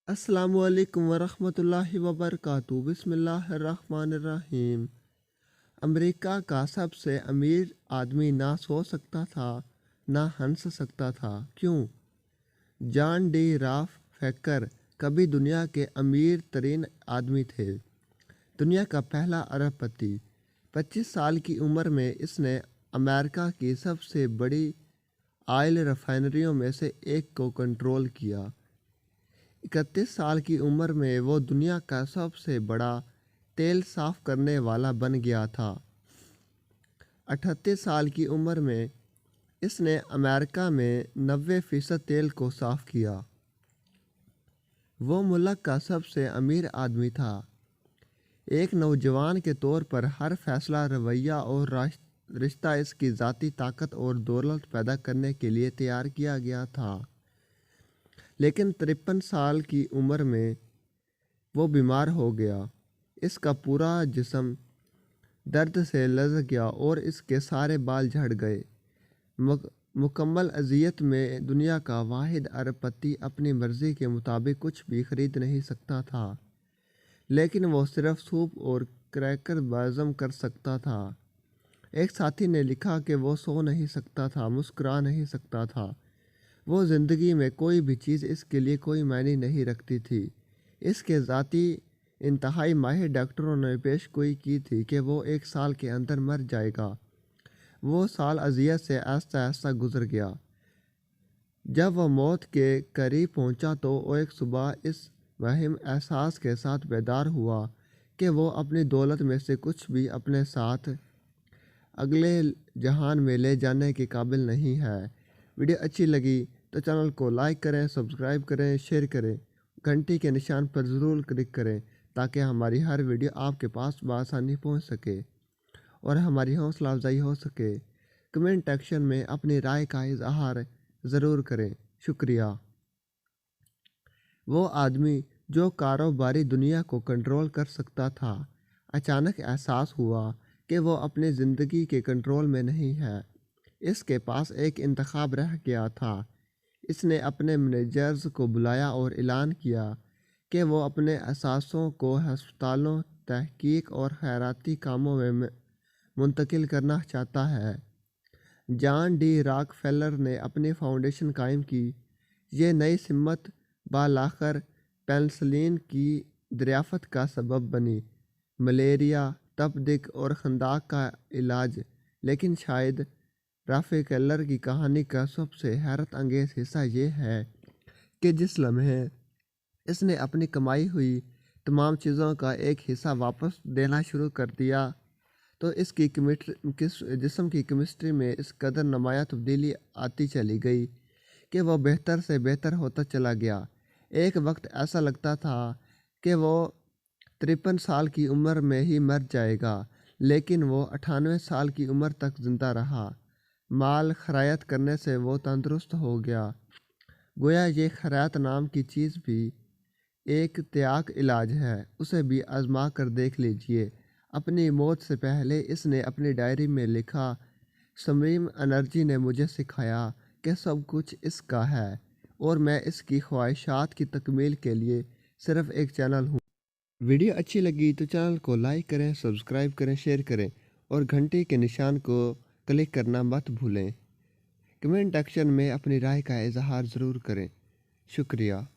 अस्सलामुअलैकुम वरहमतुल्लाहि वबरकातुहू। बिस्मिल्लाहिर्रहमानिर्रहीम। अमेरिका का सबसे अमीर आदमी ना सो सकता था ना हंस सकता था। क्यों? जॉन डी राफ फैकर कभी दुनिया के अमीर तरीन आदमी थे। दुनिया का पहला अरबपति। 25 साल की उम्र में इसने अमेरिका की सबसे बड़ी ऑयल रिफाइनरियों में से एक को कंट्रोल किया। 31 साल की उम्र में वो दुनिया का सबसे बड़ा तेल साफ करने वाला बन गया था। 38 साल की उम्र में इसने अमेरिका में 90% तेल को साफ किया। वो मुल्क का सबसे अमीर आदमी था। एक नौजवान के तौर पर हर फैसला, रवैया और रिश्ता इसकी ज़ाती ताकत और दौलत पैदा करने के लिए तैयार किया गया था। लेकिन 53 साल की उम्र में वो बीमार हो गया। इसका पूरा जिस्म दर्द से लरज़ गया और इसके सारे बाल झड़ गए। मुकम्मल अज़ियत में दुनिया का वाहिद अरबपति अपनी मर्ज़ी के मुताबिक कुछ भी ख़रीद नहीं सकता था। लेकिन वो सिर्फ सूप और क्रैकर हज़म कर सकता था। एक साथी ने लिखा कि वो सो नहीं सकता था, मुस्कुरा नहीं सकता था। वो ज़िंदगी में कोई भी चीज़ इसके लिए कोई मायने नहीं रखती थी। इसके ज़ाती इंतहाई माहिर डॉक्टरों ने पेशगोई की थी कि वो 1 साल के अंदर मर जाएगा। वो साल अज़ियत से आहिस्ता आहिस्ता गुजर गया। जब वह मौत के करीब पहुंचा तो वो एक सुबह इस वहीम एहसास के साथ बेदार हुआ कि वो अपनी दौलत में से कुछ भी अपने साथ अगले जहान में ले जाने के काबिल नहीं है। वीडियो अच्छी लगी तो चैनल को लाइक करें, सब्सक्राइब करें, शेयर करें। घंटी के निशान पर ज़रूर क्लिक करें ताकि हमारी हर वीडियो आपके पास बआसानी पहुंच सके और हमारी हौसला अफजाई हो सके। कमेंट सेक्शन में अपनी राय का इजहार ज़रूर करें। शुक्रिया। वो आदमी जो कारोबारी दुनिया को कंट्रोल कर सकता था, अचानक एहसास हुआ कि वो अपनी ज़िंदगी के कंट्रोल में नहीं है। इसके पास एक इंतखाब रह गया था। इसने अपने मैनेजर्स को बुलाया और ऐलान किया कि वो अपने असासों को हस्पतालों, तहकीक और खैराती कामों में मुंतकिल करना चाहता है। जॉन डी रॉकफेलर ने अपनी फाउंडेशन कायम की। ये नई सिमत बालाखर पेनिसिलिन की दरियाफ़त का सबब बनी। मलेरिया, तपदिक और खंदाक का इलाज। लेकिन शायद रॉकफेलर की कहानी का सबसे हैरत अंगेज़ हिस्सा ये है कि जिस लम्हे इसने अपनी कमाई हुई तमाम चीज़ों का एक हिस्सा वापस देना शुरू कर दिया तो इसकी जिस्म की केमिस्ट्री में इस कदर नुमायाँ तब्दीली आती चली गई कि वह बेहतर से बेहतर होता चला गया। एक वक्त ऐसा लगता था कि वो 53 साल की उम्र में ही मर जाएगा, लेकिन वो 98 साल की उम्र तक ज़िंदा रहा। माल खरायत करने से वो तंदुरुस्त हो गया। गोया ये खैरात नाम की चीज़ भी एक त्याग इलाज है। उसे भी आजमा कर देख लीजिए। अपनी मौत से पहले इसने अपनी डायरी में लिखा, समीम एनर्जी ने मुझे सिखाया कि सब कुछ इसका है और मैं इसकी ख्वाहिशात की तकमील के लिए सिर्फ़ एक चैनल हूँ। वीडियो अच्छी लगी तो चैनल को लाइक करें, सब्सक्राइब करें, शेयर करें और घंटी के निशान को क्लिक करना मत भूलें। कमेंट सेक्शन में अपनी राय का इजहार ज़रूर करें। शुक्रिया।